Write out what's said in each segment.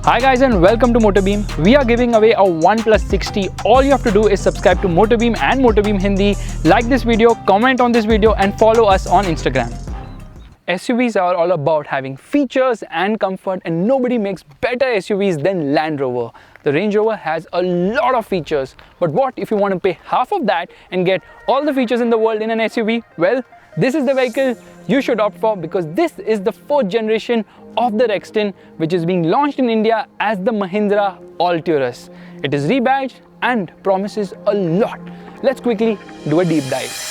Hi guys and welcome to MotorBeam. We are giving away a OnePlus 60. All you have to do is subscribe to MotorBeam and MotorBeam Hindi, like this video, comment on this video and follow us on Instagram. SUVs are all about having features and comfort, and nobody makes better SUVs than Land Rover. The Range Rover has a lot of features, but what if you want to pay half of that and get all the features in the world in an SUV? Well, this is the vehicle you should opt for, because this is the 4th generation of the Rexton, which is being launched in India as the Mahindra Alturas. It is rebadged and promises a lot. Let's quickly do a deep dive.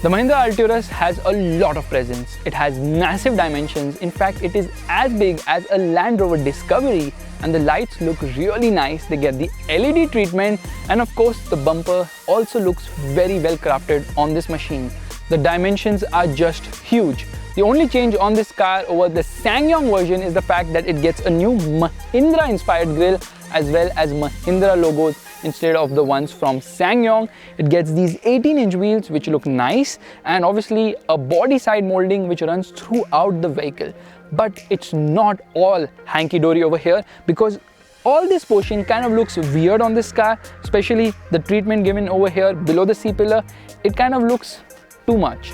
The Mahindra Alturas has a lot of presence. It has massive dimensions. In fact, it is as big as a Land Rover Discovery, and the lights look really nice. They get the LED treatment, and of course the bumper also looks very well crafted on this machine. The dimensions are just huge. The only change on this car over the SsangYong version is the fact that it gets a new Mahindra inspired grille as well as Mahindra logos. Instead of the ones from SsangYong, it gets these 18-inch wheels which look nice, and obviously a body side molding which runs throughout the vehicle. But it's not all hanky-dory over here, because all this portion kind of looks weird on this car, especially the treatment given over here below the C-pillar. It kind of looks too much.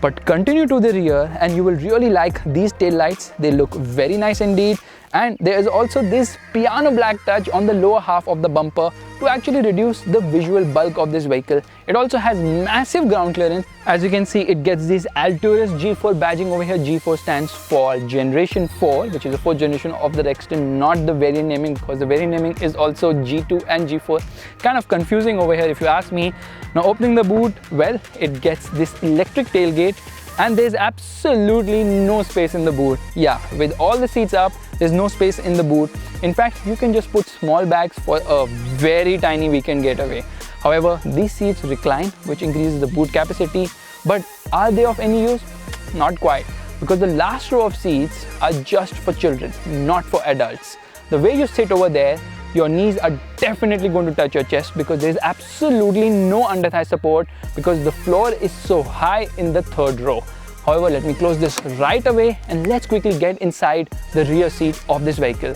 But continue to the rear and you will really like these tail lights. They look very nice indeed. And there is also this piano black touch on the lower half of the bumper to actually reduce the visual bulk of this vehicle. It also has massive ground clearance. As you can see, it gets this Alturas G4 badging over here. G4 stands for Generation 4, which is the 4th generation of the Rexton, not the variant naming, because the variant naming is also G2 and G4. Kind of confusing over here if you ask me. Now opening the boot, well, it gets this electric tailgate, and there's absolutely no space in the boot. Yeah, with all the seats up, there's no space in the boot. In fact, you can just put small bags for a very tiny weekend getaway. However, these seats recline, which increases the boot capacity. But are they of any use? Not quite, because the last row of seats are just for children, not for adults. The way you sit over there, your knees are definitely going to touch your chest, because there is absolutely no under thigh support because the floor is so high in the 3rd row. However, let me close this right away and let's quickly get inside the rear seat of this vehicle.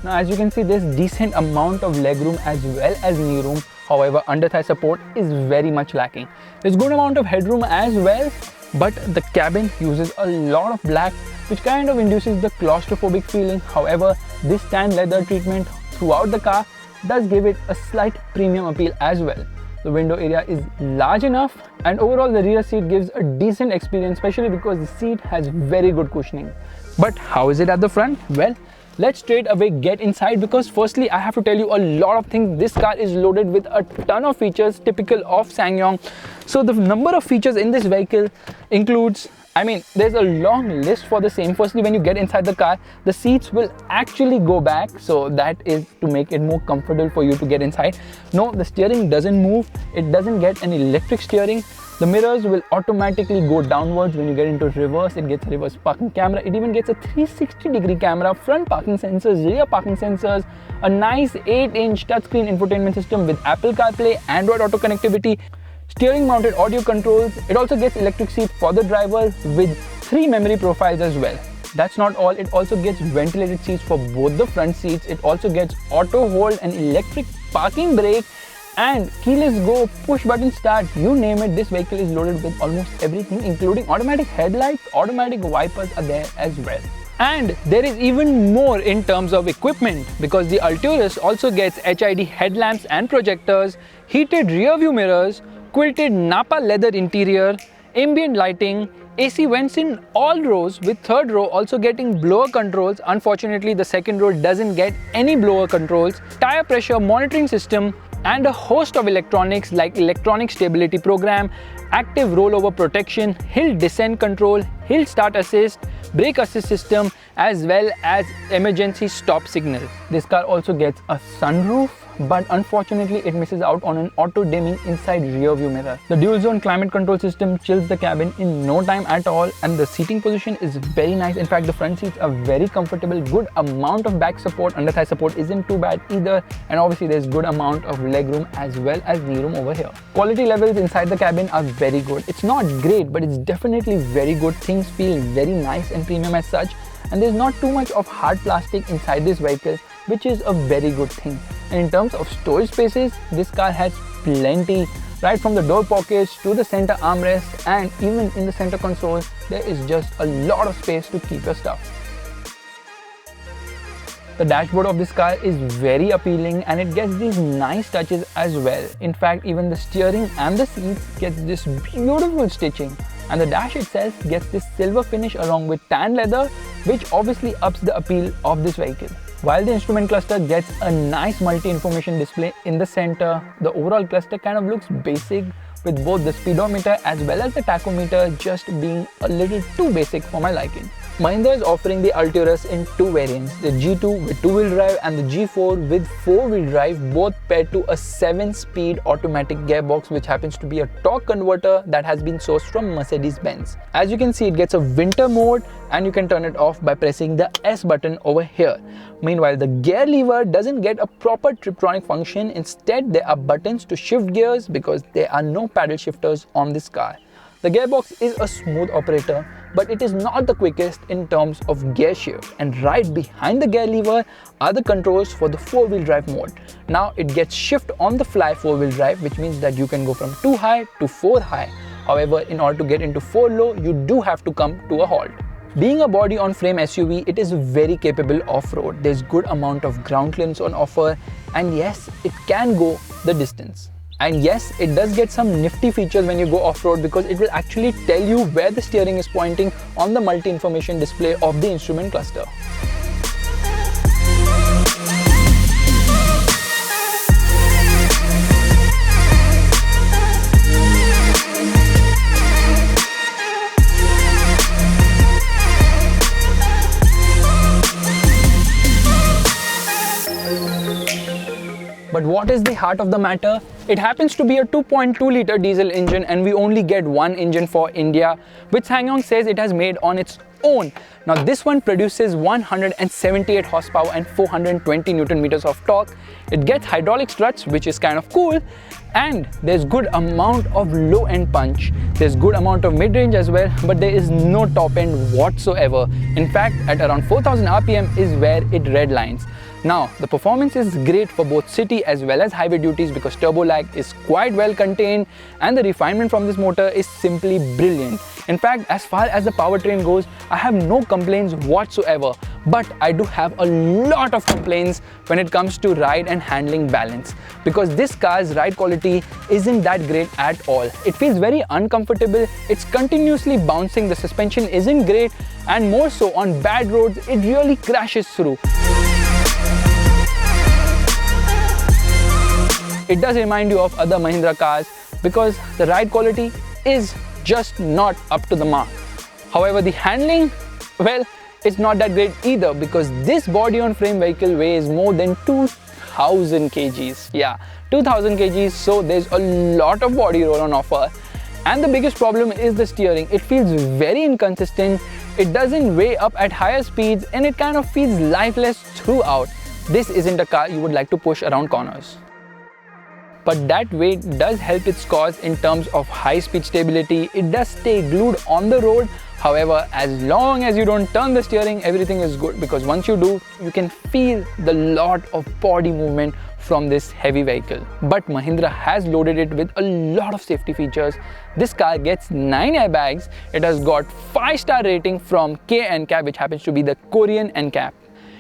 Now, as you can see, there's decent amount of legroom as well as knee room. However, under thigh support is very much lacking. There's good amount of headroom as well, but the cabin uses a lot of black, which kind of induces the claustrophobic feeling. However, this tan leather treatment throughout the car does give it a slight premium appeal as well. The window area is large enough, and overall the rear seat gives a decent experience, especially because the seat has very good cushioning. But how is it at the front? Well, let's straight away get inside, because firstly I have to tell you a lot of things. This car is loaded with a ton of features typical of SsangYong. So the number of features in this vehicle includes, there's a long list for the same. Firstly, when you get inside the car, the seats will actually go back, so that is to make it more comfortable for you to get inside. No, the steering doesn't move. It doesn't get an electric steering. The mirrors will automatically go downwards when you get into reverse. It gets a reverse parking camera. It even gets a 360-degree camera, front parking sensors, rear parking sensors, a nice 8-inch touchscreen infotainment system with Apple CarPlay, Android Auto connectivity, steering mounted audio controls. It also gets electric seat for the driver with 3 memory profiles as well. That's not all, it also gets ventilated seats for both the front seats. It also gets auto hold and electric parking brake and keyless go, push button start, you name it. This vehicle is loaded with almost everything, including automatic headlights, automatic wipers are there as well. And there is even more in terms of equipment, because the Alturas also gets HID headlamps and projectors, heated rear view mirrors, quilted Napa leather interior, ambient lighting, AC vents in all rows, with 3rd row also getting blower controls. Unfortunately, the 2nd row doesn't get any blower controls, tire pressure monitoring system, and a host of electronics like electronic stability program, active rollover protection, hill descent control, hill start assist, brake assist system, as well as emergency stop signal. This car also gets a sunroof, but unfortunately it misses out on an auto dimming inside rear view mirror. The dual zone climate control system chills the cabin in no time at all, and the seating position is very nice. In fact, the front seats are very comfortable, good amount of back support, under thigh support isn't too bad either, and obviously there's good amount of leg room as well as knee room over here. Quality levels inside the cabin are very good. It's not great, but it's definitely very good. Things feel very nice and premium as such, and there's not too much of hard plastic inside this vehicle, which is a very good thing. And in terms of storage spaces, this car has plenty, right from the door pockets to the center armrest, and even in the center console there is just a lot of space to keep your stuff. The dashboard of this car is very appealing and it gets these nice touches as well. In fact, even the steering and the seats gets this beautiful stitching, and the dash itself gets this silver finish along with tan leather, which obviously ups the appeal of this vehicle. While the instrument cluster gets a nice multi-information display in the center, the overall cluster kind of looks basic, with both the speedometer as well as the tachometer just being a little too basic for my liking. Mahindra is offering the Alturas in two variants, the G2 with two-wheel drive and the G4 with four-wheel drive, both paired to a 7-speed automatic gearbox, which happens to be a torque converter that has been sourced from Mercedes-Benz. As you can see, it gets a winter mode and you can turn it off by pressing the S button over here. Meanwhile, the gear lever doesn't get a proper Tiptronic function. Instead, there are buttons to shift gears because there are no paddle shifters on this car. The gearbox is a smooth operator, but it is not the quickest in terms of gear shift, and right behind the gear lever are the controls for the 4-wheel drive mode. Now it gets shift on the fly 4-wheel drive, which means that you can go from 2 high to 4 high. However, in order to get into 4 low, you do have to come to a halt. Being a body on frame SUV, it is very capable off-road. There's good amount of ground clearance on offer, and yes, it can go the distance. And yes, it does get some nifty features when you go off-road, because it will actually tell you where the steering is pointing on the multi-information display of the instrument cluster. But what is the heart of the matter? It happens to be a 2.2-litre diesel engine, and we only get one engine for India, which SsangYong says it has made on its own. Now this one produces 178 horsepower and 420 Newton meters of torque. It gets hydraulic struts, which is kind of cool, and there's good amount of low-end punch. There's good amount of mid-range as well, but there is no top-end whatsoever. In fact, at around 4000 RPM is where it redlines. Now, the performance is great for both city as well as highway duties because turbo lag is quite well contained, and the refinement from this motor is simply brilliant. In fact, as far as the powertrain goes, I have no complaints whatsoever, but I do have a lot of complaints when it comes to ride and handling balance, because this car's ride quality isn't that great at all. It feels very uncomfortable, it's continuously bouncing, the suspension isn't great, and more so on bad roads, it really crashes through. It does remind you of other Mahindra cars because the ride quality is just not up to the mark. However, the handling, well, it's not that great either because this body on frame vehicle weighs more than 2000 kgs. Yeah, 2000 kgs, so there's a lot of body roll on offer. And the biggest problem is the steering. It feels very inconsistent, it doesn't weigh up at higher speeds, and it kind of feels lifeless throughout. This isn't a car you would like to push around corners. But that weight does help its cause in terms of high-speed stability. It does stay glued on the road. However, as long as you don't turn the steering, everything is good, because once you do, you can feel the lot of body movement from this heavy vehicle. But Mahindra has loaded it with a lot of safety features. This car gets 9 airbags. It has got 5-star rating from K-NCAP, which happens to be the Korean NCAP.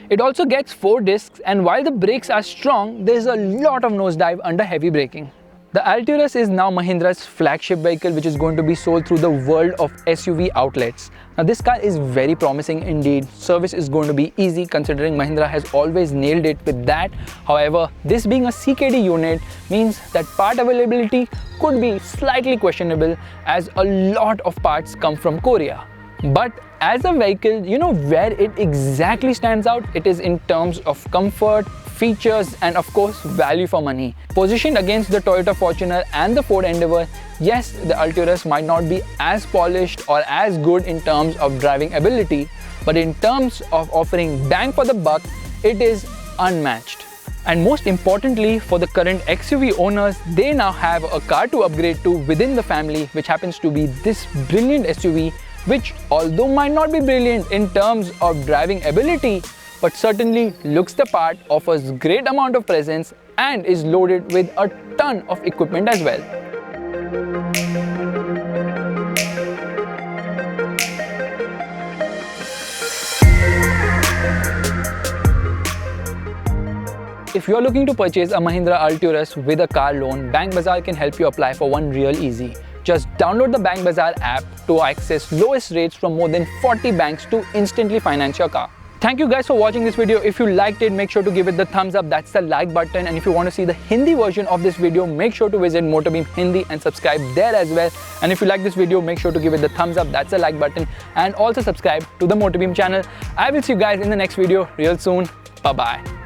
It also gets 4 discs, and while the brakes are strong, there is a lot of nosedive under heavy braking. The Alturas is now Mahindra's flagship vehicle, which is going to be sold through the world of SUV outlets. Now this car is very promising indeed. Service is going to be easy considering Mahindra has always nailed it with that. However, this being a CKD unit means that part availability could be slightly questionable as a lot of parts come from Korea. But as a vehicle, you know where it exactly stands out? It is in terms of comfort, features, and of course value for money. Positioned against the Toyota Fortuner and the Ford Endeavour, yes, the Alturas might not be as polished or as good in terms of driving ability, but in terms of offering bang for the buck, it is unmatched. And most importantly, for the current XUV owners, they now have a car to upgrade to within the family, which happens to be this brilliant SUV, which although might not be brilliant in terms of driving ability, but certainly looks the part, offers great amount of presence, and is loaded with a ton of equipment as well. If you are looking to purchase a Mahindra Alturas with a car loan, Bank Bazaar can help you apply for one real easy. Just download the Bank Bazaar app to access lowest rates from more than 40 banks to instantly finance your car. Thank you guys for watching this video. If you liked it, make sure to give it the thumbs up, that's the like button. And if you want to see the Hindi version of this video, make sure to visit MotorBeam Hindi and subscribe there as well. And if you like this video, make sure to give it the thumbs up, that's the like button. And also subscribe to the MotorBeam channel. I will see you guys in the next video real soon. Bye-bye.